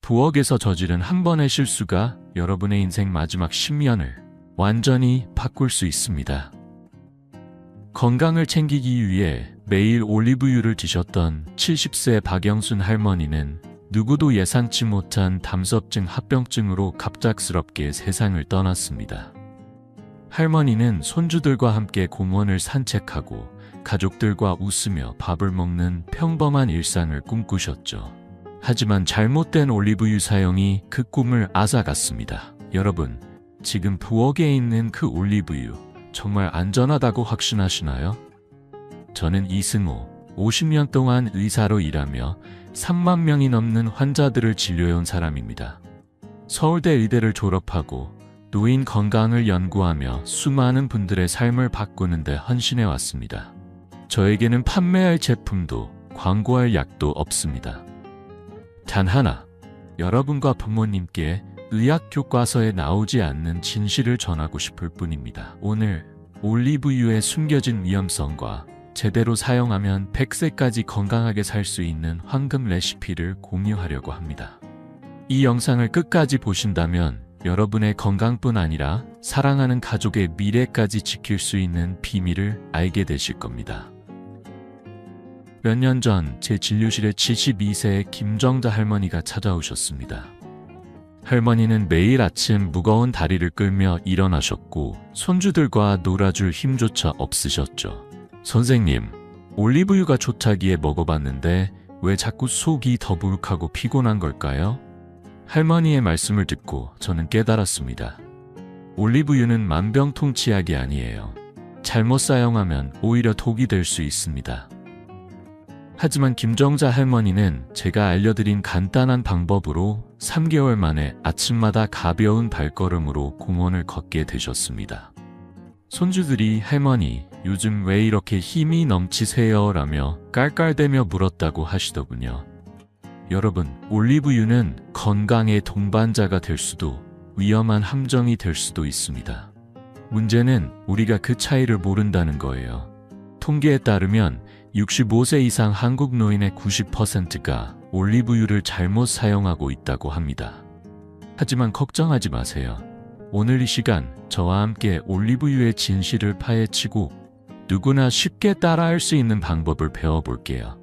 부엌에서 저지른 한 번의 실수가 여러분의 인생 마지막 10년을 완전히 바꿀 수 있습니다. 건강을 챙기기 위해 매일 올리브유를 드셨던 70세 박영순 할머니는 누구도 예상치 못한 담섭증 합병증으로 갑작스럽게 세상을 떠났습니다. 할머니는 손주들과 함께 공원을 산책하고 가족들과 웃으며 밥을 먹는 평범한 일상을 꿈꾸셨죠. 하지만 잘못된 올리브유 사용이 그 꿈을 앗아갔습니다. 여러분, 지금 부엌에 있는 그 올리브유 정말 안전하다고 확신하시나요? 저는 이승호, 50년 동안 의사로 일하며 3만 명이 넘는 환자들을 진료해온 사람입니다. 서울대 의대를 졸업하고 노인 건강을 연구하며 수많은 분들의 삶을 바꾸는 데 헌신해 왔습니다. 저에게는 판매할 제품도 광고할 약도 없습니다. 단 하나, 여러분과 부모님께 의학 교과서에 나오지 않는 진실을 전하고 싶을 뿐입니다. 오늘 올리브유의 숨겨진 위험성과 제대로 사용하면 100세까지 건강하게 살 수 있는 황금 레시피를 공유하려고 합니다. 이 영상을 끝까지 보신다면 여러분의 건강뿐 아니라 사랑하는 가족의 미래까지 지킬 수 있는 비밀을 알게 되실 겁니다. 몇 년 전 제 진료실에 72세의 김정자 할머니가 찾아오셨습니다. 할머니는 매일 아침 무거운 다리를 끌며 일어나셨고 손주들과 놀아줄 힘조차 없으셨죠. 선생님, 올리브유가 좋다기에 먹어봤는데 왜 자꾸 속이 더부룩하고 피곤한 걸까요? 할머니의 말씀을 듣고 저는 깨달았습니다. 올리브유는 만병통치약이 아니에요. 잘못 사용하면 오히려 독이 될 수 있습니다. 하지만 김정자 할머니는 제가 알려드린 간단한 방법으로 3개월 만에 아침마다 가벼운 발걸음으로 공원을 걷게 되셨습니다. 손주들이 할머니, 요즘 왜 이렇게 힘이 넘치세요? 라며 깔깔대며 물었다고 하시더군요. 여러분, 올리브유는 건강의 동반자가 될 수도 위험한 함정이 될 수도 있습니다. 문제는 우리가 그 차이를 모른다는 거예요. 통계에 따르면 65세 이상 한국 노인의 90%가 올리브유를 잘못 사용하고 있다고 합니다. 하지만 걱정하지 마세요. 오늘 이 시간 저와 함께 올리브유의 진실을 파헤치고 누구나 쉽게 따라할 수 있는 방법을 배워볼게요.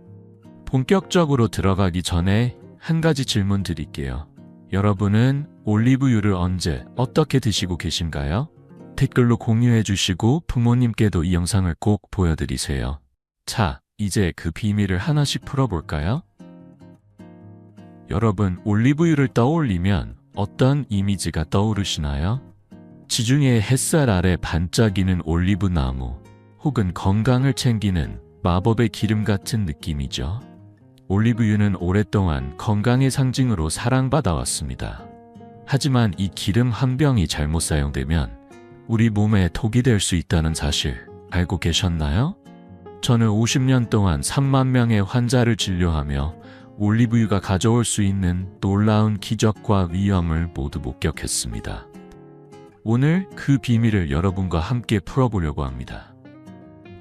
본격적으로 들어가기 전에 한 가지 질문 드릴게요. 여러분은 올리브유를 언제 어떻게 드시고 계신가요? 댓글로 공유해 주시고 부모님께도 이 영상을 꼭 보여드리세요. 자, 이제 그 비밀을 하나씩 풀어볼까요? 여러분, 올리브유를 떠올리면 어떤 이미지가 떠오르시나요? 지중해 햇살 아래 반짝이는 올리브 나무, 혹은 건강을 챙기는 마법의 기름 같은 느낌이죠. 올리브유는 오랫동안 건강의 상징으로 사랑받아 왔습니다. 하지만 이 기름 한 병이 잘못 사용되면 우리 몸에 독이 될 수 있다는 사실 알고 계셨나요? 저는 50년 동안 3만 명의 환자를 진료하며 올리브유가 가져올 수 있는 놀라운 기적과 위험을 모두 목격했습니다. 오늘 그 비밀을 여러분과 함께 풀어보려고 합니다.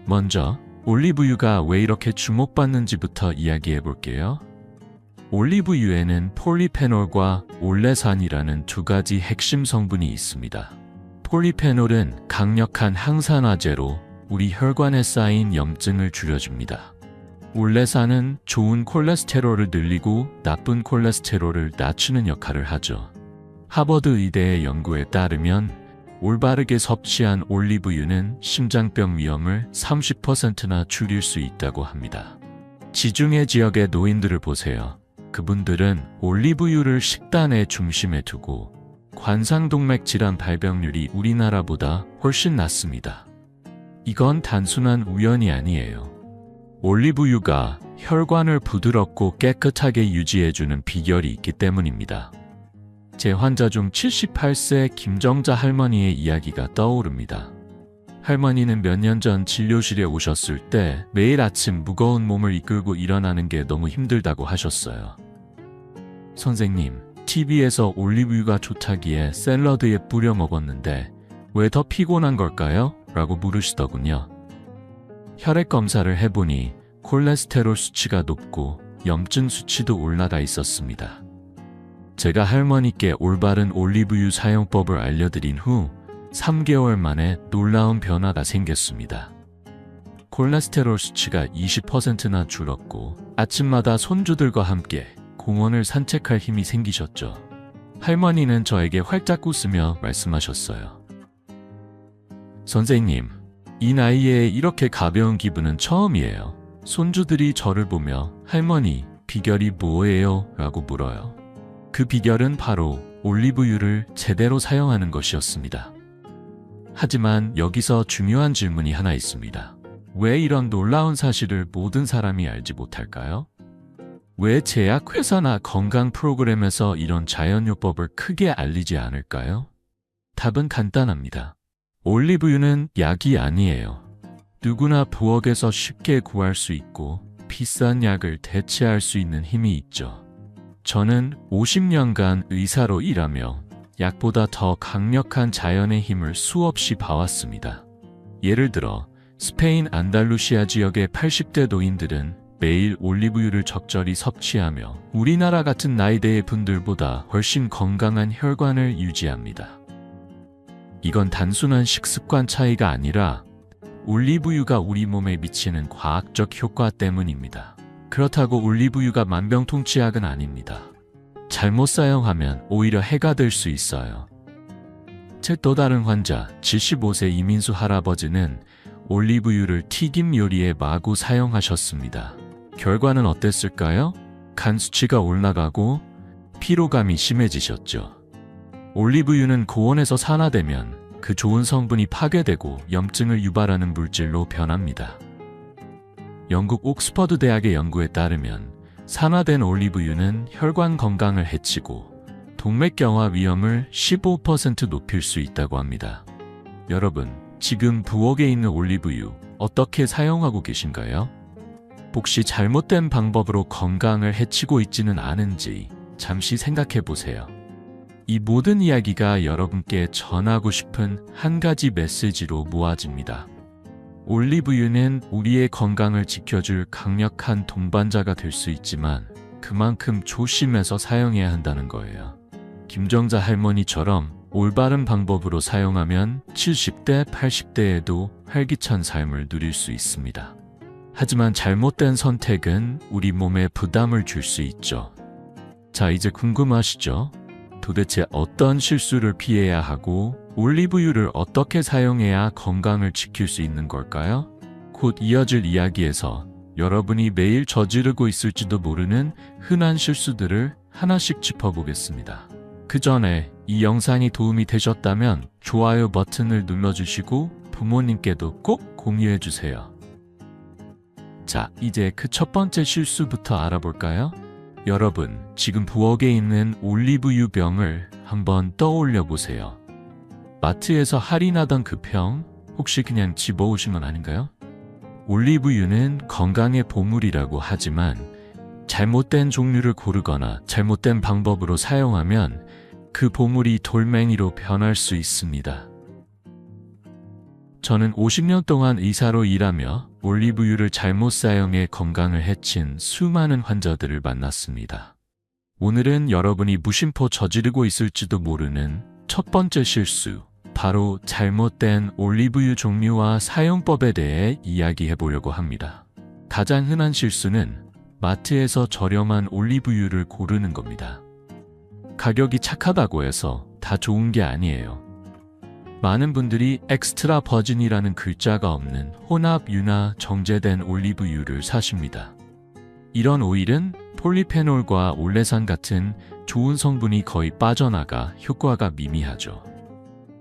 먼저 올리브유가 왜 이렇게 주목받는지부터 이야기해 볼게요. 올리브유에는 폴리페놀과 올레산이라는 두 가지 핵심 성분이 있습니다. 폴리페놀은 강력한 항산화제로 우리 혈관에 쌓인 염증을 줄여줍니다. 올레산은 좋은 콜레스테롤을 늘리고 나쁜 콜레스테롤을 낮추는 역할을 하죠. 하버드 의대의 연구에 따르면 올바르게 섭취한 올리브유는 심장병 위험을 30%나 줄일 수 있다고 합니다. 지중해 지역의 노인들을 보세요. 그분들은 올리브유를 식단의 중심에 두고 관상동맥 질환 발병률이 우리나라보다 훨씬 낮습니다. 이건 단순한 우연이 아니에요. 올리브유가 혈관을 부드럽고 깨끗하게 유지해주는 비결이 있기 때문입니다. 제 환자 중 78세 김정자 할머니의 이야기가 떠오릅니다. 할머니는 몇 년 전 진료실에 오셨을 때 매일 아침 무거운 몸을 이끌고 일어나는 게 너무 힘들다고 하셨어요. 선생님, TV에서 올리브유가 좋다기에 샐러드에 뿌려 먹었는데 왜 더 피곤한 걸까요? 라고 물으시더군요. 혈액 검사를 해보니 콜레스테롤 수치가 높고 염증 수치도 올라가 있었습니다. 제가 할머니께 올바른 올리브유 사용법을 알려드린 후 3개월 만에 놀라운 변화가 생겼습니다. 콜레스테롤 수치가 20%나 줄었고 아침마다 손주들과 함께 공원을 산책할 힘이 생기셨죠. 할머니는 저에게 활짝 웃으며 말씀하셨어요. 선생님, 이 나이에 이렇게 가벼운 기분은 처음이에요. 손주들이 저를 보며 할머니, 비결이 뭐예요? 라고 물어요. 그 비결은 바로 올리브유를 제대로 사용하는 것이었습니다. 하지만 여기서 중요한 질문이 하나 있습니다. 왜 이런 놀라운 사실을 모든 사람이 알지 못할까요? 왜 제약회사나 건강 프로그램에서 이런 자연요법을 크게 알리지 않을까요? 답은 간단합니다. 올리브유는 약이 아니에요. 누구나 부엌에서 쉽게 구할 수 있고 비싼 약을 대체할 수 있는 힘이 있죠. 저는 50년간 의사로 일하며 약보다 더 강력한 자연의 힘을 수없이 봐왔습니다. 예를 들어 스페인 안달루시아 지역의 80대 노인들은 매일 올리브유를 적절히 섭취하며 우리나라 같은 나이대의 분들보다 훨씬 건강한 혈관을 유지합니다. 이건 단순한 식습관 차이가 아니라 올리브유가 우리 몸에 미치는 과학적 효과 때문입니다. 그렇다고 올리브유가 만병통치약은 아닙니다. 잘못 사용하면 오히려 해가 될 수 있어요. 제 또 다른 환자 75세 이민수 할아버지는 올리브유를 튀김 요리에 마구 사용하셨습니다. 결과는 어땠을까요? 간 수치가 올라가고 피로감이 심해지셨죠. 올리브유는 고온에서 산화되면 그 좋은 성분이 파괴되고 염증을 유발하는 물질로 변합니다. 영국 옥스퍼드 대학의 연구에 따르면 산화된 올리브유는 혈관 건강을 해치고 동맥경화 위험을 15% 높일 수 있다고 합니다. 여러분, 지금 부엌에 있는 올리브유 어떻게 사용하고 계신가요? 혹시 잘못된 방법으로 건강을 해치고 있지는 않은지 잠시 생각해 보세요. 이 모든 이야기가 여러분께 전하고 싶은 한 가지 메시지로 모아집니다. 올리브유는 우리의 건강을 지켜줄 강력한 동반자가 될 수 있지만 그만큼 조심해서 사용해야 한다는 거예요. 김정자 할머니처럼 올바른 방법으로 사용하면 70대, 80대에도 활기찬 삶을 누릴 수 있습니다. 하지만 잘못된 선택은 우리 몸에 부담을 줄 수 있죠. 자, 이제 궁금하시죠? 도대체 어떤 실수를 피해야 하고 올리브유를 어떻게 사용해야 건강을 지킬 수 있는 걸까요? 곧 이어질 이야기에서 여러분이 매일 저지르고 있을지도 모르는 흔한 실수들을 하나씩 짚어보겠습니다. 그 전에 이 영상이 도움이 되셨다면 좋아요 버튼을 눌러주시고 부모님께도 꼭 공유해주세요. 자, 이제 그 첫 번째 실수부터 알아볼까요? 여러분, 지금 부엌에 있는 올리브유 병을 한번 떠올려 보세요. 마트에서 할인하던 그 병, 혹시 그냥 집어오신 건 아닌가요? 올리브유는 건강의 보물이라고 하지만 잘못된 종류를 고르거나 잘못된 방법으로 사용하면 그 보물이 돌멩이로 변할 수 있습니다. 저는 50년 동안 의사로 일하며 올리브유를 잘못 사용해 건강을 해친 수많은 환자들을 만났습니다. 오늘은 여러분이 무심코 저지르고 있을지도 모르는 첫 번째 실수, 바로 잘못된 올리브유 종류와 사용법에 대해 이야기해 보려고 합니다. 가장 흔한 실수는 마트에서 저렴한 올리브유를 고르는 겁니다. 가격이 착하다고 해서 다 좋은 게 아니에요. 많은 분들이 엑스트라 버진이라는 글자가 없는 혼합유나 정제된 올리브유를 사십니다. 이런 오일은 폴리페놀과 올레산 같은 좋은 성분이 거의 빠져나가 효과가 미미하죠.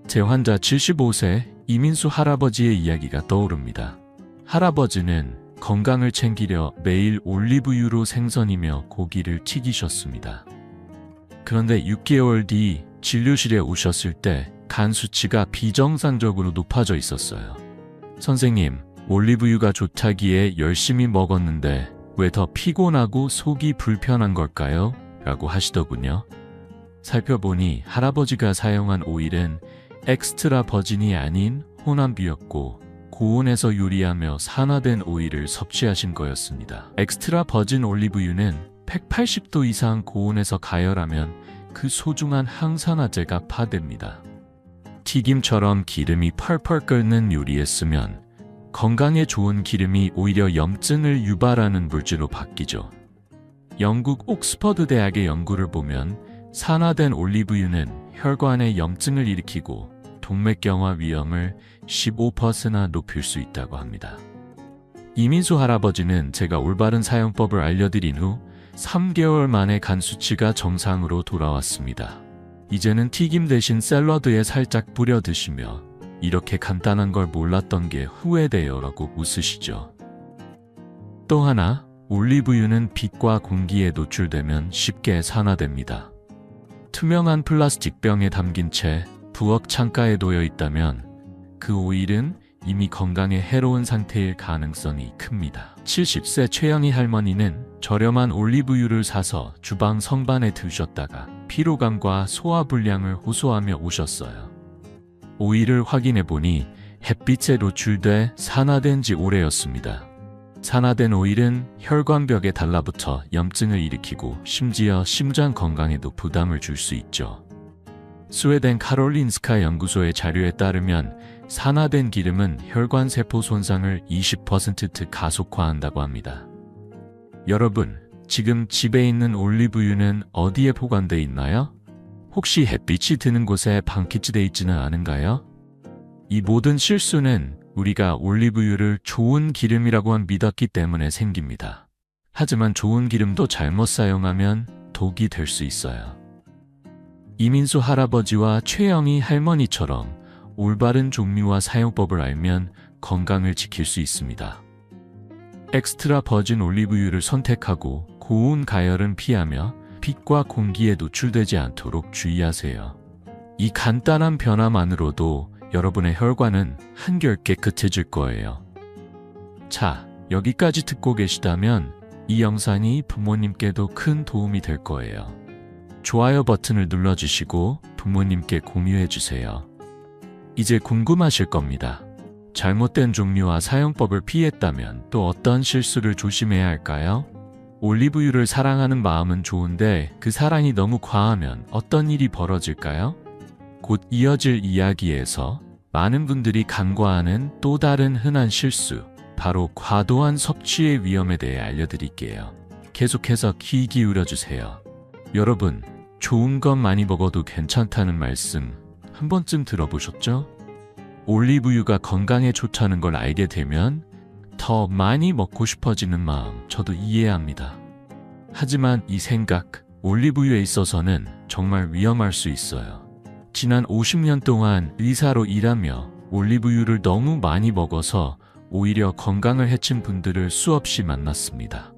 제 환자 75세 이민수 할아버지의 이야기가 떠오릅니다. 할아버지는 건강을 챙기려 매일 올리브유로 생선이며 고기를 튀기셨습니다. 그런데 6개월 뒤 진료실에 오셨을 때 간 수치가 비정상적으로 높아져 있었어요. 선생님, 올리브유가 좋다기에 열심히 먹었는데 왜 더 피곤하고 속이 불편한 걸까요? 라고 하시더군요. 살펴보니 할아버지가 사용한 오일은 엑스트라 버진이 아닌 혼합유였고 고온에서 요리하며 산화된 오일을 섭취하신 거였습니다. 엑스트라 버진 올리브유는 180도 이상 고온에서 가열하면 그 소중한 항산화제가 파됩니다. 튀김처럼 기름이 펄펄 끓는 요리에 쓰면 건강에 좋은 기름이 오히려 염증을 유발하는 물질로 바뀌죠. 영국 옥스퍼드 대학의 연구를 보면 산화된 올리브유는 혈관의 염증을 일으키고 동맥경화 위험을 15%나 높일 수 있다고 합니다. 이민수 할아버지는 제가 올바른 사용법을 알려드린 후 3개월 만에 간 수치가 정상으로 돌아왔습니다. 이제는 튀김 대신 샐러드에 살짝 뿌려 드시며 이렇게 간단한 걸 몰랐던 게 후회돼요 라고 웃으시죠. 또 하나, 올리브유는 빛과 공기에 노출되면 쉽게 산화됩니다. 투명한 플라스틱 병에 담긴 채 부엌 창가에 놓여 있다면 그 오일은 이미 건강에 해로운 상태일 가능성이 큽니다. 70세 최영희 할머니는 저렴한 올리브유를 사서 주방 선반에 두셨다가 피로감과 소화불량을 호소하며 오셨어요. 오일을 확인해 보니 햇빛에 노출돼 산화된 지 오래였습니다. 산화된 오일은 혈관벽에 달라붙어 염증을 일으키고 심지어 심장 건강에도 부담을 줄 수 있죠. 스웨덴 카롤린스카 연구소의 자료에 따르면 산화된 기름은 혈관 세포 손상을 20% 가속화한다고 합니다. 여러분, 지금 집에 있는 올리브유는 어디에 보관되어 있나요? 혹시 햇빛이 드는 곳에 방치되어 있지는 않은가요? 이 모든 실수는 우리가 올리브유를 좋은 기름이라고만 믿었기 때문에 생깁니다. 하지만 좋은 기름도 잘못 사용하면 독이 될 수 있어요. 이민수 할아버지와 최영희 할머니처럼 올바른 종류와 사용법을 알면 건강을 지킬 수 있습니다. 엑스트라 버진 올리브유를 선택하고 고운 가열은 피하며 빛과 공기에 노출되지 않도록 주의하세요. 이 간단한 변화만으로도 여러분의 혈관은 한결 깨끗해질 거예요. 자, 여기까지 듣고 계시다면 이 영상이 부모님께도 큰 도움이 될 거예요. 좋아요 버튼을 눌러주시고 부모님께 공유해주세요. 이제 궁금하실 겁니다. 잘못된 종류와 사용법을 피했다면 또 어떤 실수를 조심해야 할까요? 올리브유를 사랑하는 마음은 좋은데 그 사랑이 너무 과하면 어떤 일이 벌어질까요? 곧 이어질 이야기에서 많은 분들이 간과하는 또 다른 흔한 실수, 바로 과도한 섭취의 위험에 대해 알려드릴게요. 계속해서 귀 기울여주세요. 여러분, 좋은 것 많이 먹어도 괜찮다는 말씀 한 번쯤 들어보셨죠? 올리브유가 건강에 좋다는 걸 알게 되면 더 많이 먹고 싶어지는 마음 저도 이해합니다. 하지만 이 생각, 올리브유에 있어서는 정말 위험할 수 있어요. 지난 50년 동안 의사로 일하며 올리브유를 너무 많이 먹어서 오히려 건강을 해친 분들을 수없이 만났습니다.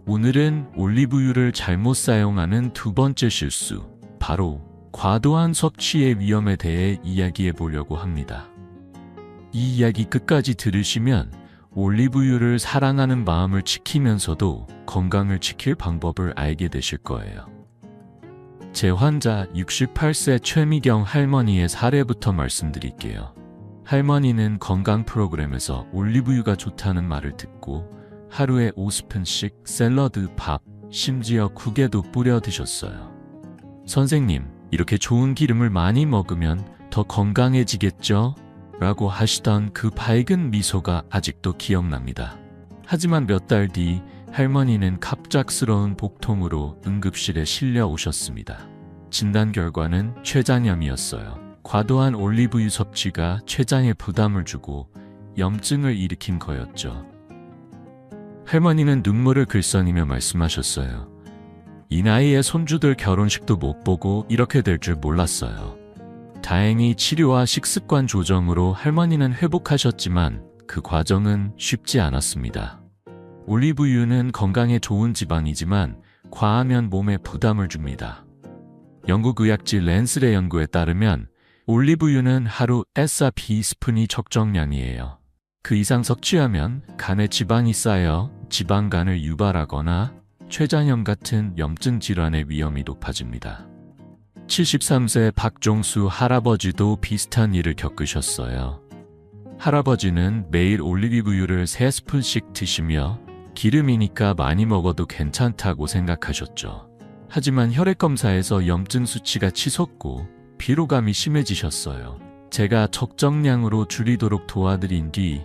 오늘은 올리브유를 잘못 사용하는 두 번째 실수, 바로 과도한 섭취의 위험에 대해 이야기해 보려고 합니다. 이 이야기 끝까지 들으시면 올리브유를 사랑하는 마음을 지키면서도 건강을 지킬 방법을 알게 되실 거예요. 제 환자 68세 최미경 할머니의 사례부터 말씀드릴게요. 할머니는 건강 프로그램에서 올리브유가 좋다는 말을 듣고 하루에 5스푼씩 샐러드, 밥, 심지어 국에도 뿌려 드셨어요. 선생님, 이렇게 좋은 기름을 많이 먹으면 더 건강해지겠죠? 라고 하시던 그 밝은 미소가 아직도 기억납니다. 하지만 몇 달 뒤 할머니는 갑작스러운 복통으로 응급실에 실려 오셨습니다. 진단 결과는 췌장염이었어요. 과도한 올리브유 섭취가 췌장에 부담을 주고 염증을 일으킨 거였죠. 할머니는 눈물을 글썽이며 말씀하셨어요. 이 나이에 손주들 결혼식도 못 보고 이렇게 될 줄 몰랐어요. 다행히 치료와 식습관 조정으로 할머니는 회복하셨지만 그 과정은 쉽지 않았습니다. 올리브유는 건강에 좋은 지방이지만 과하면 몸에 부담을 줍니다. 영국 의학지 랜슬의 연구에 따르면 올리브유는 하루 SRP 스푼이 적정량이에요. 그 이상 섭취하면 간에 지방이 쌓여 지방간을 유발하거나 췌장염 같은 염증 질환의 위험이 높아집니다. 73세 박종수 할아버지도 비슷한 일을 겪으셨어요. 할아버지는 매일 올리브유를 3스푼씩 드시며 기름이니까 많이 먹어도 괜찮다고 생각하셨죠. 하지만 혈액검사에서 염증 수치가 치솟고 피로감이 심해지셨어요. 제가 적정량으로 줄이도록 도와드린 뒤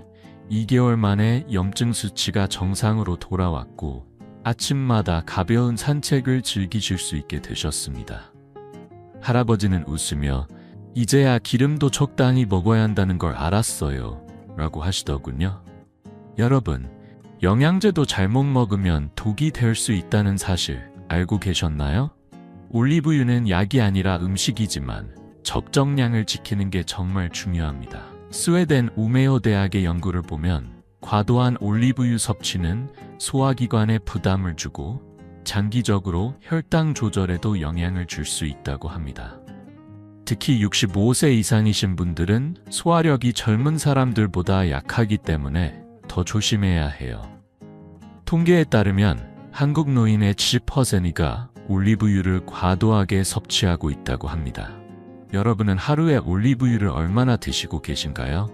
2개월 만에 염증 수치가 정상으로 돌아왔고 아침마다 가벼운 산책을 즐기실 수 있게 되셨습니다. 할아버지는 웃으며 이제야 기름도 적당히 먹어야 한다는 걸 알았어요 라고 하시더군요. 여러분, 영양제도 잘못 먹으면 독이 될 수 있다는 사실 알고 계셨나요? 올리브유는 약이 아니라 음식이지만 적정량을 지키는 게 정말 중요합니다. 스웨덴 우메오 대학의 연구를 보면 과도한 올리브유 섭취는 소화기관에 부담을 주고 장기적으로 혈당 조절에도 영향을 줄 수 있다고 합니다. 특히 65세 이상이신 분들은 소화력이 젊은 사람들보다 약하기 때문에 더 조심해야 해요. 통계에 따르면 한국 노인의 70%가 올리브유를 과도하게 섭취하고 있다고 합니다. 여러분은 하루에 올리브유를 얼마나 드시고 계신가요?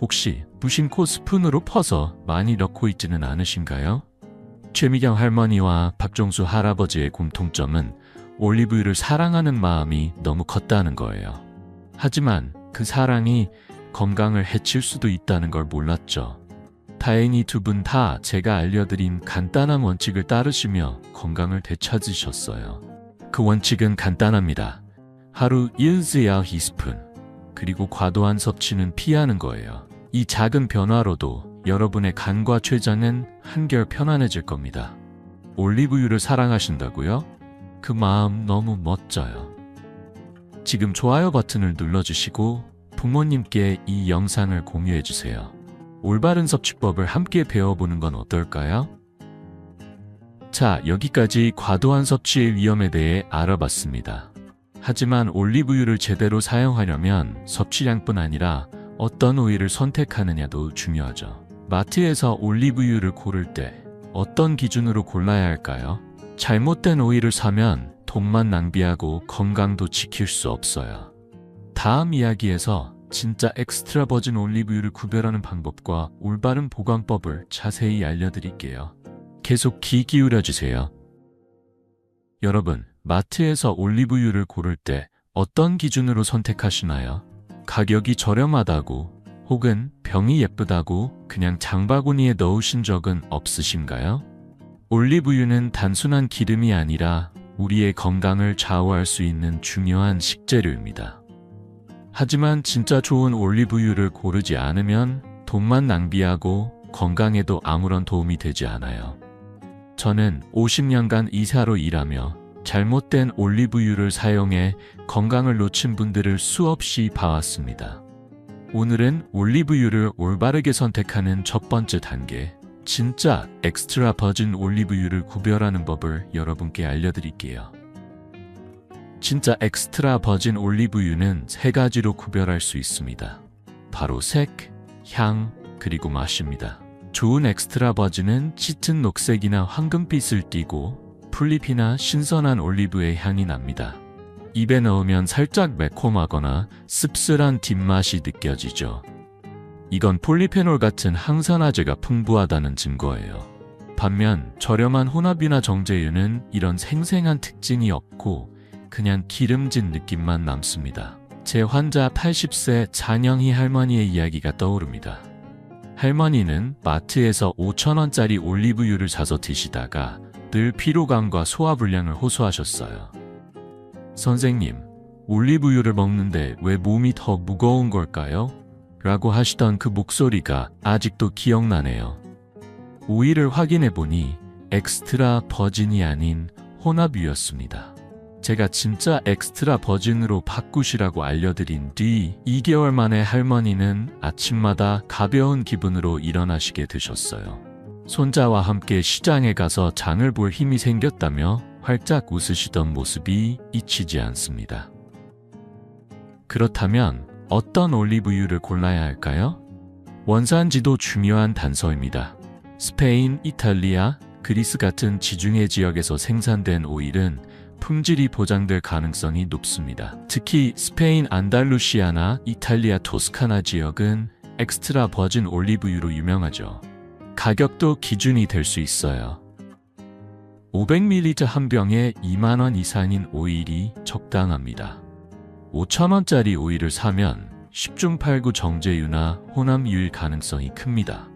혹시 무심코 스푼으로 퍼서 많이 넣고 있지는 않으신가요? 최미경 할머니와 박종수 할아버지의 공통점은 올리브유를 사랑하는 마음이 너무 컸다는 거예요. 하지만 그 사랑이 건강을 해칠 수도 있다는 걸 몰랐죠. 다행히 두 분 다 제가 알려드린 간단한 원칙을 따르시며 건강을 되찾으셨어요. 그 원칙은 간단합니다. 하루 1-2스푼, 그리고 과도한 섭취는 피하는 거예요. 이 작은 변화로도 여러분의 간과 췌장은 한결 편안해질 겁니다. 올리브유를 사랑하신다고요? 그 마음 너무 멋져요. 지금 좋아요 버튼을 눌러주시고 부모님께 이 영상을 공유해주세요. 올바른 섭취법을 함께 배워보는 건 어떨까요? 자, 여기까지 과도한 섭취의 위험에 대해 알아봤습니다. 하지만 올리브유를 제대로 사용하려면 섭취량뿐 아니라 어떤 오일을 선택하느냐도 중요하죠. 마트에서 올리브유를 고를 때 어떤 기준으로 골라야 할까요? 잘못된 오일을 사면 돈만 낭비하고 건강도 지킬 수 없어요. 다음 이야기에서 진짜 엑스트라 버진 올리브유를 구별하는 방법과 올바른 보관법을 자세히 알려드릴게요. 계속 귀 기울여주세요. 여러분, 마트에서 올리브유를 고를 때 어떤 기준으로 선택하시나요? 가격이 저렴하다고 혹은 병이 예쁘다고 그냥 장바구니에 넣으신 적은 없으신가요? 올리브유는 단순한 기름이 아니라 우리의 건강을 좌우할 수 있는 중요한 식재료입니다. 하지만 진짜 좋은 올리브유를 고르지 않으면 돈만 낭비하고 건강에도 아무런 도움이 되지 않아요. 저는 50년간 이사로 일하며 잘못된 올리브유를 사용해 건강을 놓친 분들을 수없이 봐왔습니다. 오늘은 올리브유를 올바르게 선택하는 첫 번째 단계, 진짜 엑스트라 버진 올리브유를 구별하는 법을 여러분께 알려드릴게요. 진짜 엑스트라 버진 올리브유는 세 가지로 구별할 수 있습니다. 바로 색, 향, 그리고 맛입니다. 좋은 엑스트라 버진은 짙은 녹색이나 황금빛을 띠고 풀잎이나 신선한 올리브의 향이 납니다. 입에 넣으면 살짝 매콤하거나 씁쓸한 뒷맛이 느껴지죠. 이건 폴리페놀 같은 항산화제가 풍부하다는 증거예요. 반면 저렴한 혼합유나 정제유는 이런 생생한 특징이 없고 그냥 기름진 느낌만 남습니다. 제 환자 80세 잔영희 할머니의 이야기가 떠오릅니다. 할머니는 마트에서 5,000원짜리 올리브유를 사서 드시다가 늘 피로감과 소화불량을 호소하셨어요. 선생님, 올리브유를 먹는데 왜 몸이 더 무거운 걸까요? 라고 하시던 그 목소리가 아직도 기억나네요. 오일을 확인해보니 엑스트라 버진이 아닌 혼합유였습니다. 제가 진짜 엑스트라 버진으로 바꾸시라고 알려드린 뒤 2개월 만에 할머니는 아침마다 가벼운 기분으로 일어나시게 되셨어요. 손자와 함께 시장에 가서 장을 볼 힘이 생겼다며 활짝 웃으시던 모습이 잊히지 않습니다. 그렇다면 어떤 올리브유를 골라야 할까요? 원산지도 중요한 단서입니다. 스페인, 이탈리아, 그리스 같은 지중해 지역에서 생산된 오일은 품질이 보장될 가능성이 높습니다. 특히 스페인 안달루시아나 이탈리아 토스카나 지역은 엑스트라 버진 올리브유로 유명하죠. 가격도 기준이 될 수 있어요. 500ml 한 병에 2만 원 이상인 오일이 적당합니다. 5,000원짜리 오일을 사면 10중 8구 정제유나 혼합유일 가능성이 큽니다.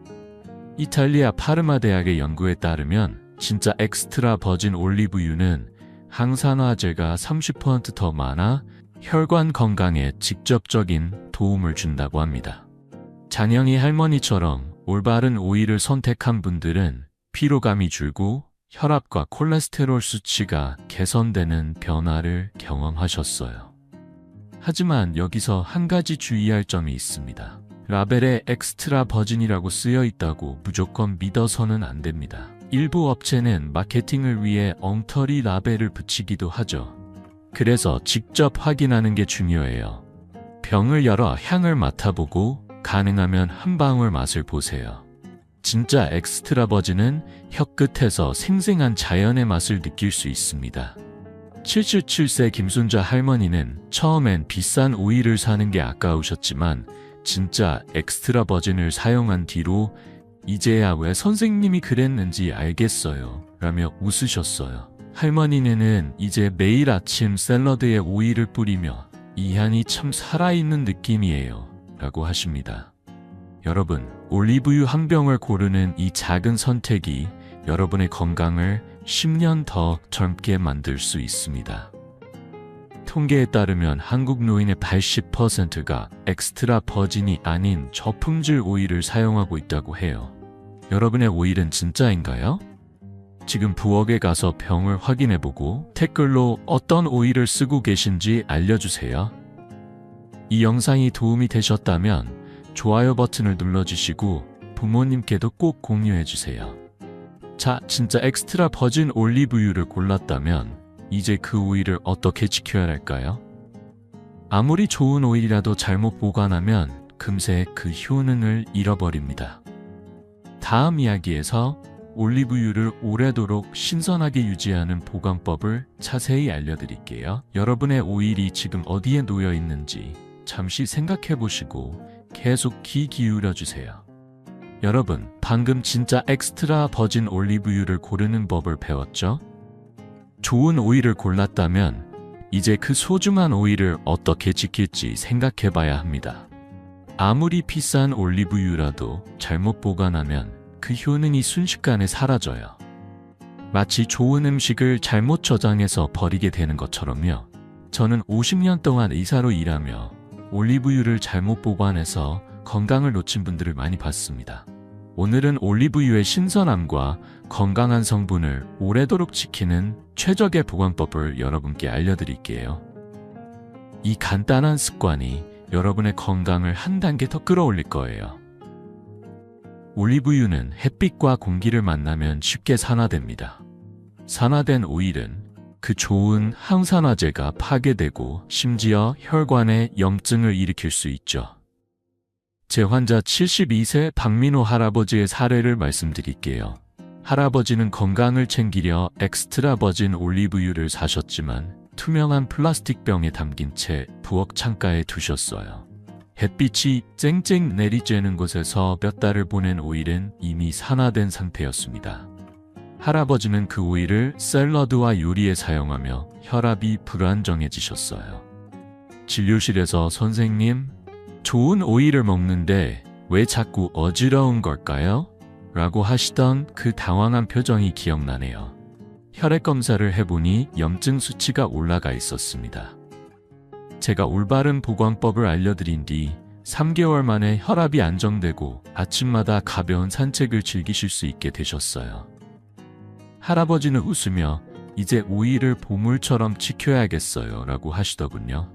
이탈리아 파르마 대학의 연구에 따르면 진짜 엑스트라 버진 올리브유는 항산화제가 30% 더 많아 혈관 건강에 직접적인 도움을 준다고 합니다. 장영희 할머니처럼 올바른 오일을 선택한 분들은 피로감이 줄고 혈압과 콜레스테롤 수치가 개선되는 변화를 경험하셨어요. 하지만 여기서 한 가지 주의할 점이 있습니다. 라벨에 엑스트라 버진이라고 쓰여 있다고 무조건 믿어서는 안 됩니다. 일부 업체는 마케팅을 위해 엉터리 라벨을 붙이기도 하죠. 그래서 직접 확인하는 게 중요해요. 병을 열어 향을 맡아보고 가능하면 한 방울 맛을 보세요. 진짜 엑스트라 버진은 혀 끝에서 생생한 자연의 맛을 느낄 수 있습니다. 77세 김순자 할머니는 처음엔 비싼 오일을 사는 게 아까우셨지만 진짜 엑스트라 버진을 사용한 뒤로 이제야 왜 선생님이 그랬는지 알겠어요 라며 웃으셨어요. 할머니는 이제 매일 아침 샐러드에 오일을 뿌리며 이 향이 참 살아있는 느낌이에요 라고 하십니다. 여러분, 올리브유 한 병을 고르는 이 작은 선택이 여러분의 건강을 10년 더 젊게 만들 수 있습니다. 통계에 따르면 한국 노인의 80%가 엑스트라 버진이 아닌 저품질 오일을 사용하고 있다고 해요. 여러분의 오일은 진짜인가요? 지금 부엌에 가서 병을 확인해보고 댓글로 어떤 오일을 쓰고 계신지 알려주세요. 이 영상이 도움이 되셨다면 좋아요 버튼을 눌러주시고 부모님께도 꼭 공유해주세요. 자, 진짜 엑스트라 버진 올리브유를 골랐다면 이제 그 오일을 어떻게 지켜야 할까요? 아무리 좋은 오일이라도 잘못 보관하면 금세 그 효능을 잃어버립니다. 다음 이야기에서 올리브유를 오래도록 신선하게 유지하는 보관법을 자세히 알려드릴게요. 여러분의 오일이 지금 어디에 놓여 있는지 잠시 생각해 보시고 계속 귀 기울여 주세요. 여러분, 방금 진짜 엑스트라 버진 올리브유를 고르는 법을 배웠죠? 좋은 오일을 골랐다면 이제 그 소중한 오일을 어떻게 지킬지 생각해 봐야 합니다. 아무리 비싼 올리브유라도 잘못 보관하면 그 효능이 순식간에 사라져요. 마치 좋은 음식을 잘못 저장해서 버리게 되는 것처럼요. 저는 50년 동안 의사로 일하며 올리브유를 잘못 보관해서 건강을 놓친 분들을 많이 봤습니다. 오늘은 올리브유의 신선함과 건강한 성분을 오래도록 지키는 최적의 보관법을 여러분께 알려드릴게요. 이 간단한 습관이 여러분의 건강을 한 단계 더 끌어올릴 거예요. 올리브유는 햇빛과 공기를 만나면 쉽게 산화됩니다. 산화된 오일은 그 좋은 항산화제가 파괴되고 심지어 혈관에 염증을 일으킬 수 있죠. 제 환자 72세 박민호 할아버지의 사례를 말씀드릴게요. 할아버지는 건강을 챙기려 엑스트라 버진 올리브유를 사셨지만 투명한 플라스틱 병에 담긴 채 부엌 창가에 두셨어요. 햇빛이 쨍쨍 내리쬐는 곳에서 몇 달을 보낸 오일은 이미 산화된 상태였습니다. 할아버지는 그 오일을 샐러드와 요리에 사용하며 혈압이 불안정해지셨어요. 진료실에서 선생님, 좋은 오일을 먹는데 왜 자꾸 어지러운 걸까요? 라고 하시던 그 당황한 표정이 기억나네요. 혈액 검사를 해보니 염증 수치가 올라가 있었습니다. 제가 올바른 보관법을 알려드린 뒤 3개월 만에 혈압이 안정되고 아침마다 가벼운 산책을 즐기실 수 있게 되셨어요. 할아버지는 웃으며 이제 오일을 보물처럼 지켜야겠어요 라고 하시더군요.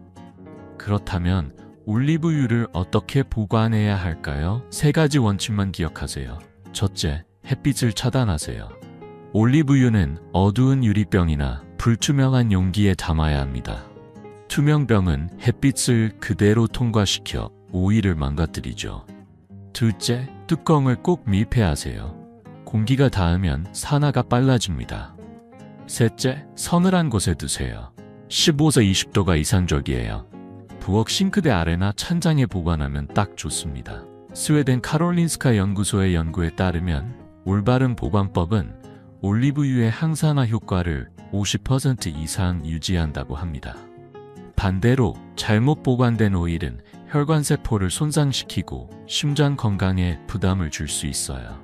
그렇다면 올리브유를 어떻게 보관해야 할까요? 3가지 원칙만 기억하세요. 첫째, 햇빛을 차단하세요. 올리브유는 어두운 유리병이나 불투명한 용기에 담아야 합니다. 투명 병은 햇빛을 그대로 통과시켜 오일을 망가뜨리죠. 둘째, 뚜껑을 꼭 밀폐하세요. 공기가 닿으면 산화가 빨라집니다. 셋째, 서늘한 곳에 두세요. 15서 20도가 이상적이에요. 부엌 싱크대 아래나 찬장에 보관하면 딱 좋습니다. 스웨덴 카롤린스카 연구소의 연구에 따르면 올바른 보관법은 올리브유의 항산화 효과를 50% 이상 유지한다고 합니다. 반대로 잘못 보관된 오일은 혈관세포를 손상시키고 심장 건강에 부담을 줄 수 있어요.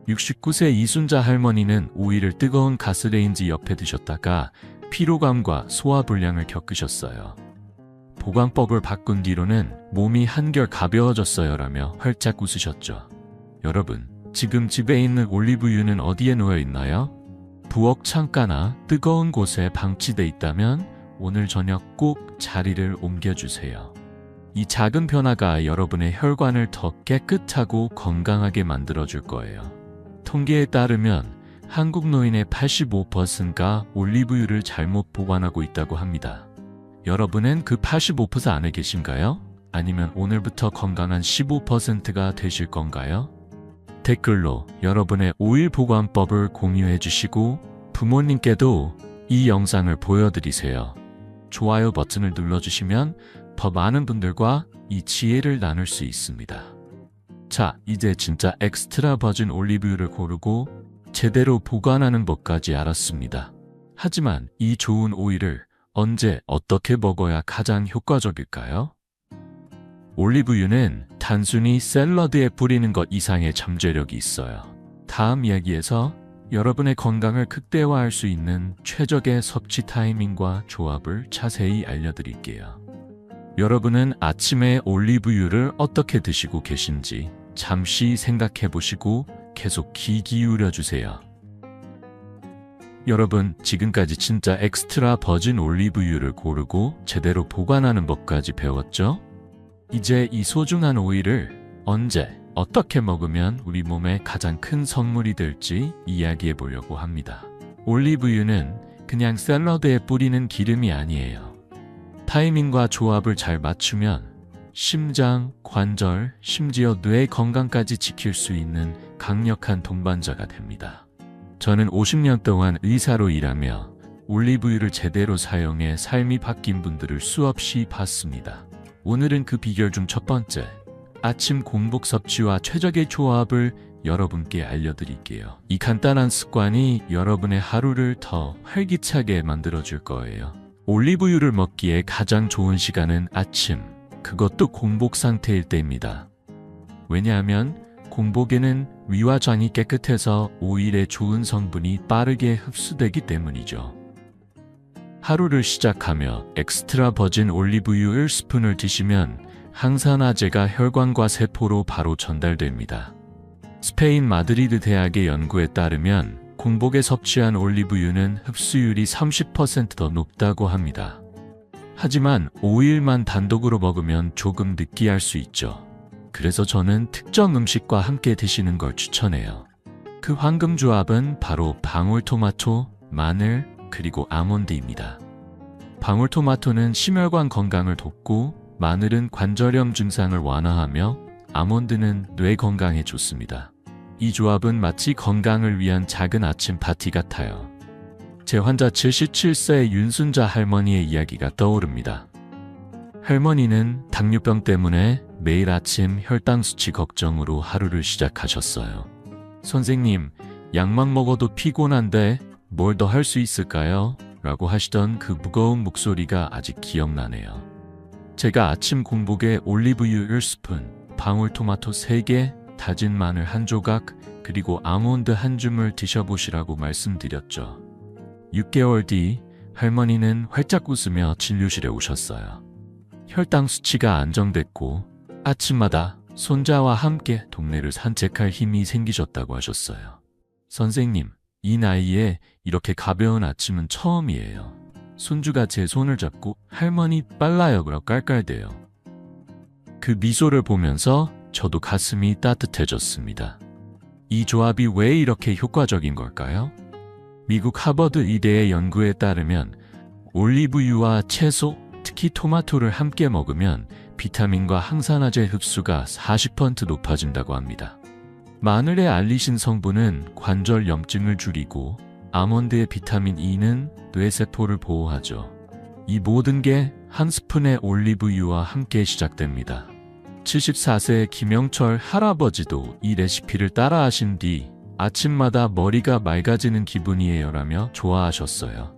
69세 이순자 할머니는 오이를 뜨거운 가스레인지 옆에 두셨다가 피로감과 소화불량을 겪으셨어요. 보관법을 바꾼 뒤로는 몸이 한결 가벼워졌어요 라며 활짝 웃으셨죠. 여러분, 지금 집에 있는 올리브유는 어디에 놓여 있나요? 부엌 창가나 뜨거운 곳에 방치돼 있다면 오늘 저녁 꼭 자리를 옮겨주세요. 이 작은 변화가 여러분의 혈관을 더 깨끗하고 건강하게 만들어줄 거예요. 통계에 따르면 한국 노인의 85%가 올리브유를 잘못 보관하고 있다고 합니다. 여러분은 그 85% 안에 계신가요? 아니면 오늘부터 건강한 15%가 되실 건가요? 댓글로 여러분의 오일 보관법을 공유해 주시고 부모님께도 이 영상을 보여드리세요. 좋아요 버튼을 눌러주시면 더 많은 분들과 이 지혜를 나눌 수 있습니다. 자, 이제 진짜 엑스트라 버진 올리브유를 고르고 제대로 보관하는 법까지 알았습니다. 하지만 이 좋은 오일을 언제 어떻게 먹어야 가장 효과적일까요? 올리브유는 단순히 샐러드에 뿌리는 것 이상의 잠재력이 있어요. 다음 이야기에서 여러분의 건강을 극대화할 수 있는 최적의 섭취 타이밍과 조합을 자세히 알려드릴게요. 여러분은 아침에 올리브유를 어떻게 드시고 계신지 잠시 생각해 보시고 계속 귀 기울여 주세요. 여러분, 지금까지 진짜 엑스트라 버진 올리브유를 고르고 제대로 보관하는 법까지 배웠죠? 이제 이 소중한 오일을 언제, 어떻게 먹으면 우리 몸에 가장 큰 선물이 될지 이야기해 보려고 합니다. 올리브유는 그냥 샐러드에 뿌리는 기름이 아니에요. 타이밍과 조합을 잘 맞추면 심장, 관절, 심지어 뇌 건강까지 지킬 수 있는 강력한 동반자가 됩니다. 저는 50년 동안 의사로 일하며 올리브유를 제대로 사용해 삶이 바뀐 분들을 수없이 봤습니다. 오늘은 그 비결 중 첫 번째, 아침 공복 섭취와 최적의 조합을 여러분께 알려드릴게요. 이 간단한 습관이 여러분의 하루를 더 활기차게 만들어줄 거예요. 올리브유를 먹기에 가장 좋은 시간은 아침, 그것도 공복 상태일 때입니다. 왜냐하면 공복에는 위와 장이 깨끗해서 오일의 좋은 성분이 빠르게 흡수되기 때문이죠. 하루를 시작하며 엑스트라 버진 올리브유 1스푼을 드시면 항산화제가 혈관과 세포로 바로 전달됩니다. 스페인 마드리드 대학의 연구에 따르면 공복에 섭취한 올리브유는 흡수율이 30% 더 높다고 합니다. 하지만 오일만 단독으로 먹으면 조금 느끼할 수 있죠. 그래서 저는 특정 음식과 함께 드시는 걸 추천해요. 그 황금 조합은 바로 방울토마토, 마늘, 그리고 아몬드입니다. 방울토마토는 심혈관 건강을 돕고 마늘은 관절염 증상을 완화하며 아몬드는 뇌 건강에 좋습니다. 이 조합은 마치 건강을 위한 작은 아침 파티 같아요. 제 환자 77세 윤순자 할머니의 이야기가 떠오릅니다. 할머니는 당뇨병 때문에 매일 아침 혈당 수치 걱정으로 하루를 시작하셨어요. 선생님, 약만 먹어도 피곤한데 뭘 더 할 수 있을까요? 라고 하시던 그 무거운 목소리가 아직 기억나네요. 제가 아침 공복에 올리브유 1스푼, 방울토마토 3개, 다진 마늘 1조각, 그리고 아몬드 1줌을 드셔보시라고 말씀드렸죠. 6개월 뒤 할머니는 활짝 웃으며 진료실에 오셨어요. 혈당 수치가 안정됐고 아침마다 손자와 함께 동네를 산책할 힘이 생기셨다고 하셨어요. 선생님, 이 나이에 이렇게 가벼운 아침은 처음이에요. 손주가 제 손을 잡고 할머니 빨라요 라고 깔깔대요. 그 미소를 보면서 저도 가슴이 따뜻해졌습니다. 이 조합이 왜 이렇게 효과적인 걸까요? 미국 하버드 의대의 연구에 따르면 올리브유와 채소, 특히 토마토를 함께 먹으면 비타민과 항산화제 흡수가 40% 높아진다고 합니다. 마늘의 알리신 성분은 관절 염증을 줄이고 아몬드의 비타민 E는 뇌세포를 보호하죠. 이 모든 게 한 스푼의 올리브유와 함께 시작됩니다. 74세의 김영철 할아버지도 이 레시피를 따라하신 뒤 아침마다 머리가 맑아지는 기분이에요라며 좋아하셨어요.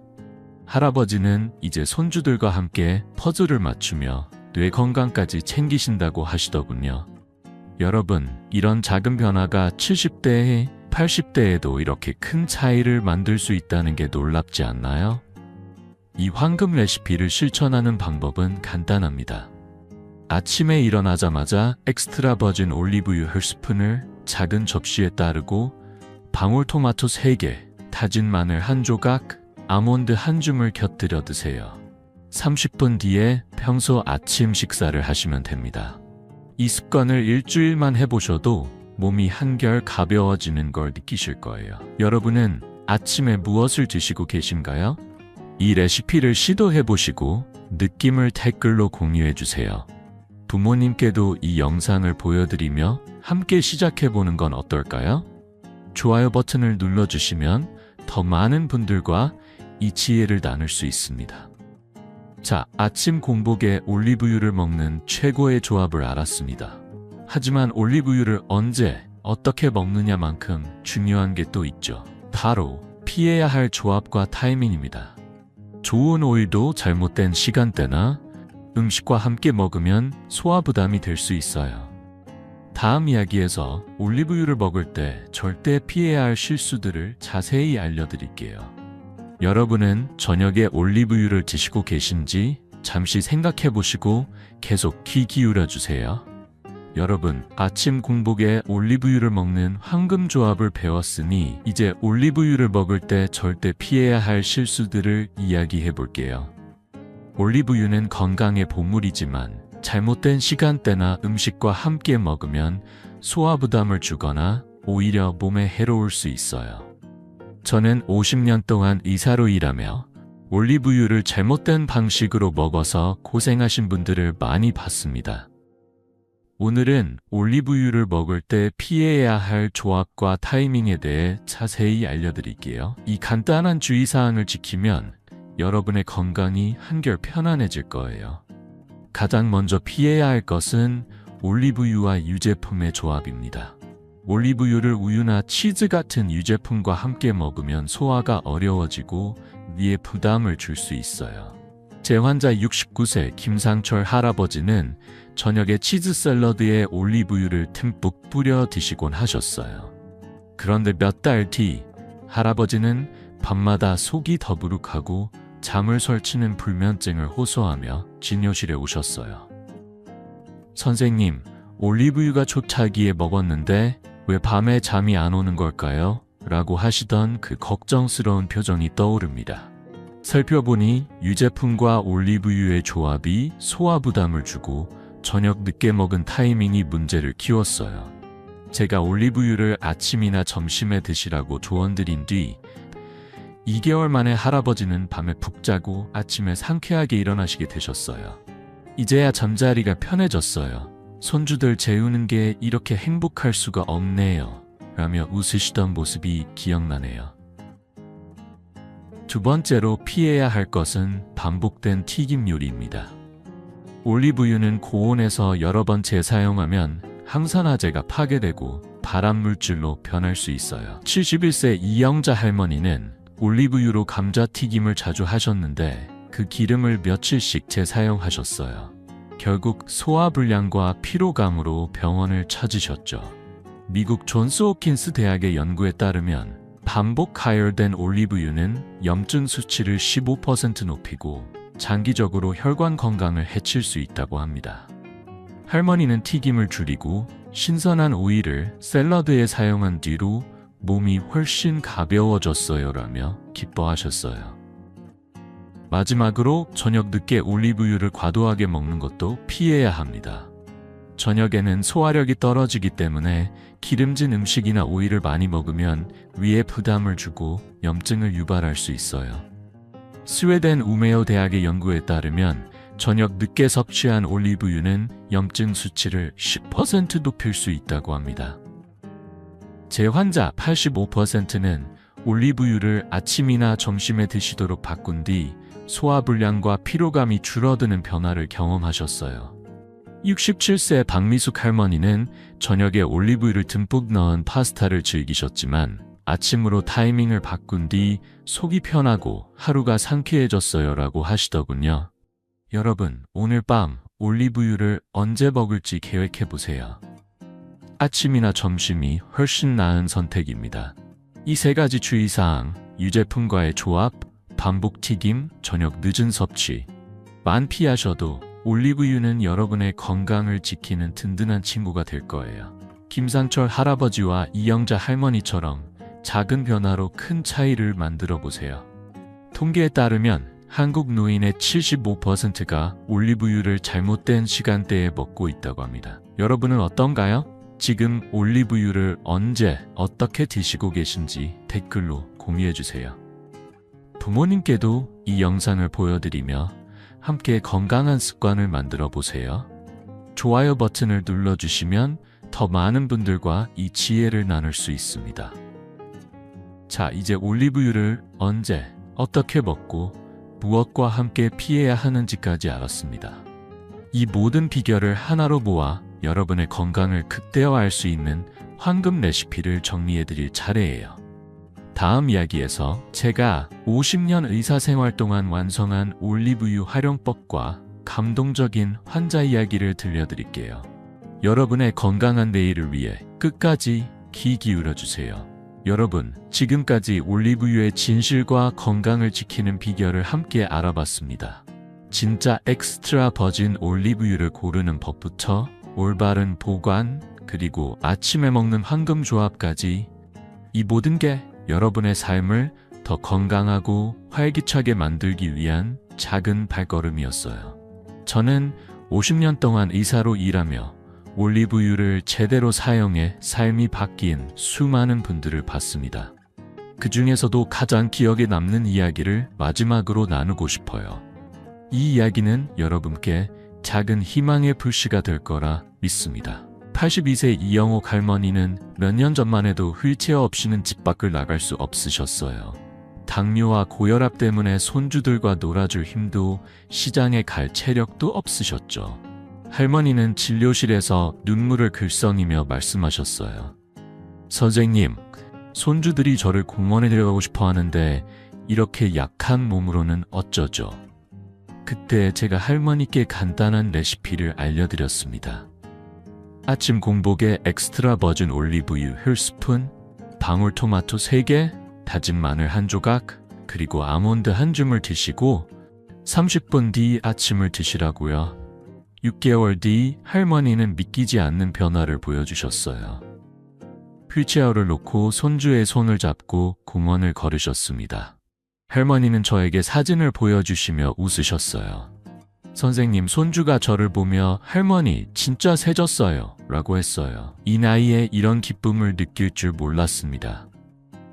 할아버지는 이제 손주들과 함께 퍼즐을 맞추며 뇌 건강까지 챙기신다고 하시더군요. 여러분, 이런 작은 변화가 70대에 80대에도 이렇게 큰 차이를 만들 수 있다는 게 놀랍지 않나요? 이 황금 레시피를 실천하는 방법은 간단합니다. 아침에 일어나자마자 엑스트라 버진 올리브유 한 스푼을 작은 접시에 따르고 방울토마토 3개, 다진 마늘 1조각, 아몬드 1줌을 곁들여 드세요. 30분 뒤에 평소 아침 식사를 하시면 됩니다. 이 습관을 일주일만 해보셔도 몸이 한결 가벼워지는 걸 느끼실 거예요. 여러분은 아침에 무엇을 드시고 계신가요? 이 레시피를 시도해보시고 느낌을 댓글로 공유해주세요. 부모님께도 이 영상을 보여드리며 함께 시작해보는 건 어떨까요? 좋아요 버튼을 눌러주시면 더 많은 분들과 이 지혜를 나눌 수 있습니다. 자, 아침 공복에 올리브유를 먹는 최고의 조합을 알았습니다. 하지만 올리브유를 언제, 어떻게 먹느냐만큼 중요한 게 또 있죠. 바로 피해야 할 조합과 타이밍입니다. 좋은 오일도 잘못된 시간대나 음식과 함께 먹으면 소화 부담이 될 수 있어요. 다음 이야기에서 올리브유를 먹을 때 절대 피해야 할 실수들을 자세히 알려드릴게요. 여러분은 저녁에 올리브유를 드시고 계신지 잠시 생각해 보시고 계속 귀 기울여 주세요. 여러분, 아침 공복에 올리브유를 먹는 황금 조합을 배웠으니 이제 올리브유를 먹을 때 절대 피해야 할 실수들을 이야기해 볼게요. 올리브유는 건강의 보물이지만 잘못된 시간대나 음식과 함께 먹으면 소화 부담을 주거나 오히려 몸에 해로울 수 있어요. 저는 50년 동안 의사로 일하며 올리브유를 잘못된 방식으로 먹어서 고생하신 분들을 많이 봤습니다. 오늘은 올리브유를 먹을 때 피해야 할 조합과 타이밍에 대해 자세히 알려드릴게요. 이 간단한 주의사항을 지키면 여러분의 건강이 한결 편안해질 거예요. 가장 먼저 피해야 할 것은 올리브유와 유제품의 조합입니다. 올리브유를 우유나 치즈 같은 유제품과 함께 먹으면 소화가 어려워지고 위에 부담을 줄 수 있어요. 제 환자 69세 김상철 할아버지는 저녁에 치즈 샐러드에 올리브유를 듬뿍 뿌려 드시곤 하셨어요. 그런데 몇 달 뒤 할아버지는 밤마다 속이 더부룩하고 잠을 설치는 불면증을 호소하며 진료실에 오셨어요. 선생님, 올리브유가 초창기에 먹었는데 왜 밤에 잠이 안 오는 걸까요? 라고 하시던 그 걱정스러운 표정이 떠오릅니다. 살펴보니 유제품과 올리브유의 조합이 소화 부담을 주고 저녁 늦게 먹은 타이밍이 문제를 키웠어요. 제가 올리브유를 아침이나 점심에 드시라고 조언드린 뒤 2개월 만에 할아버지는 밤에 푹 자고 아침에 상쾌하게 일어나시게 되셨어요. 이제야 잠자리가 편해졌어요. 손주들 재우는 게 이렇게 행복할 수가 없네요. 라며 웃으시던 모습이 기억나네요. 두 번째로 피해야 할 것은 반복된 튀김 요리입니다. 올리브유는 고온에서 여러 번 재사용하면 항산화제가 파괴되고 발암물질로 변할 수 있어요. 71세 이영자 할머니는 올리브유로 감자튀김을 자주 하셨는데 그 기름을 며칠씩 재사용하셨어요. 결국 소화불량과 피로감으로 병원을 찾으셨죠. 미국 존스 홉킨스 대학의 연구에 따르면 반복 가열된 올리브유는 염증 수치를 15% 높이고 장기적으로 혈관 건강을 해칠 수 있다고 합니다. 할머니는 튀김을 줄이고 신선한 오일을 샐러드에 사용한 뒤로 몸이 훨씬 가벼워졌어요라며 기뻐하셨어요. 마지막으로 저녁 늦게 올리브유를 과도하게 먹는 것도 피해야 합니다. 저녁에는 소화력이 떨어지기 때문에 기름진 음식이나 오일을 많이 먹으면 위에 부담을 주고 염증을 유발할 수 있어요. 스웨덴 우메오 대학의 연구에 따르면 저녁 늦게 섭취한 올리브유는 염증 수치를 10% 높일 수 있다고 합니다. 제 환자 85%는 올리브유를 아침이나 점심에 드시도록 바꾼 뒤 소화불량과 피로감이 줄어드는 변화를 경험하셨어요. 67세 박미숙 할머니는 저녁에 올리브유를 듬뿍 넣은 파스타를 즐기셨지만 아침으로 타이밍을 바꾼 뒤 속이 편하고 하루가 상쾌해졌어요 라고 하시더군요. 여러분, 오늘 밤 올리브유를 언제 먹을지 계획해보세요. 아침이나 점심이 훨씬 나은 선택입니다. 이 세 가지 주의사항, 유제품과의 조합, 반복 튀김, 저녁 늦은 섭취. 만 피하셔도 올리브유는 여러분의 건강을 지키는 든든한 친구가 될 거예요. 김상철 할아버지와 이영자 할머니처럼 작은 변화로 큰 차이를 만들어 보세요. 통계에 따르면 한국 노인의 75%가 올리브유를 잘못된 시간대에 먹고 있다고 합니다. 여러분은 어떤가요? 지금 올리브유를 언제 어떻게 드시고 계신지 댓글로 공유해주세요. 부모님께도 이 영상을 보여드리며 함께 건강한 습관을 만들어 보세요. 좋아요 버튼을 눌러주시면 더 많은 분들과 이 지혜를 나눌 수 있습니다. 자, 이제 올리브유를 언제 어떻게 먹고 무엇과 함께 피해야 하는지까지 알았습니다. 이 모든 비결을 하나로 모아 여러분의 건강을 극대화할 수 있는 황금 레시피를 정리해드릴 차례예요. 다음 이야기에서 제가 50년 의사생활 동안 완성한 올리브유 활용법과 감동적인 환자 이야기를 들려드릴게요. 여러분의 건강한 내일을 위해 끝까지 귀 기울여주세요. 여러분, 지금까지 올리브유의 진실과 건강을 지키는 비결을 함께 알아봤습니다. 진짜 엑스트라 버진 올리브유를 고르는 법부터 올바른 보관, 그리고 아침에 먹는 황금 조합까지 이 모든 게 여러분의 삶을 더 건강하고 활기차게 만들기 위한 작은 발걸음이었어요. 저는 50년 동안 의사로 일하며 올리브유를 제대로 사용해 삶이 바뀐 수많은 분들을 봤습니다. 그 중에서도 가장 기억에 남는 이야기를 마지막으로 나누고 싶어요. 이 이야기는 여러분께 작은 희망의 불씨가 될 거라 믿습니다. 82세 이영옥 할머니는 몇 년 전만 해도 휠체어 없이는 집 밖을 나갈 수 없으셨어요. 당뇨와 고혈압 때문에 손주들과 놀아줄 힘도 시장에 갈 체력도 없으셨죠. 할머니는 진료실에서 눈물을 글썽이며 말씀하셨어요. 선생님, 손주들이 저를 공원에 데려가고 싶어 하는데 이렇게 약한 몸으로는 어쩌죠? 그때 제가 할머니께 간단한 레시피를 알려드렸습니다. 아침 공복에 엑스트라 버진 올리브유 1스푼, 방울토마토 3개, 다진 마늘 1조각, 그리고 아몬드 1줌을 드시고 30분 뒤 아침을 드시라고요. 6개월 뒤 할머니는 믿기지 않는 변화를 보여주셨어요. 휠체어를 놓고 손주의 손을 잡고 공원을 걸으셨습니다. 할머니는 저에게 사진을 보여주시며 웃으셨어요. 선생님, 손주가 저를 보며 할머니 진짜 세졌어요 라고 했어요. 이 나이에 이런 기쁨을 느낄 줄 몰랐습니다.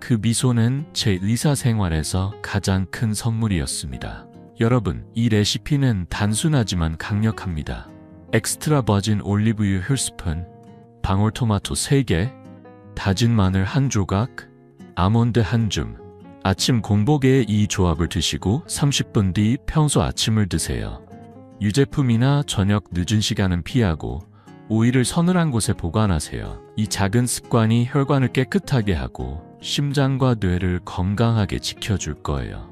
그 미소는 제 의사 생활에서 가장 큰 선물이었습니다. 여러분, 이 레시피는 단순하지만 강력합니다. 엑스트라 버진 올리브유 1스푼, 방울토마토 3개, 다진 마늘 1조각, 아몬드 1줌. 아침 공복에 이 조합을 드시고 30분 뒤 평소 아침을 드세요. 유제품이나 저녁 늦은 시간은 피하고 오일을 서늘한 곳에 보관하세요. 이 작은 습관이 혈관을 깨끗하게 하고 심장과 뇌를 건강하게 지켜줄 거예요.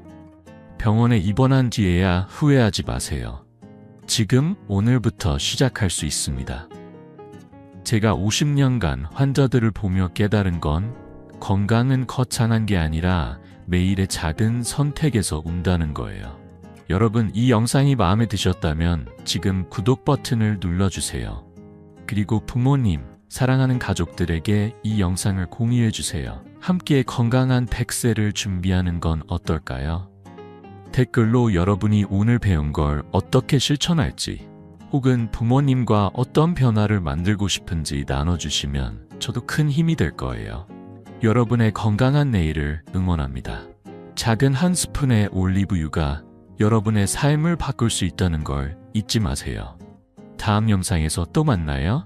병원에 입원한 뒤에야 후회하지 마세요. 지금 오늘부터 시작할 수 있습니다. 제가 50년간 환자들을 보며 깨달은 건 건강은 거창한 게 아니라 매일의 작은 선택에서 온다는 거예요. 여러분, 이 영상이 마음에 드셨다면 지금 구독 버튼을 눌러주세요. 그리고 부모님, 사랑하는 가족들에게 이 영상을 공유해주세요. 함께 건강한 100세를 준비하는 건 어떨까요? 댓글로 여러분이 오늘 배운 걸 어떻게 실천할지, 혹은 부모님과 어떤 변화를 만들고 싶은지 나눠주시면 저도 큰 힘이 될 거예요. 여러분의 건강한 내일을 응원합니다. 작은 한 스푼의 올리브유가 여러분의 삶을 바꿀 수 있다는 걸 잊지 마세요. 다음 영상에서 또 만나요.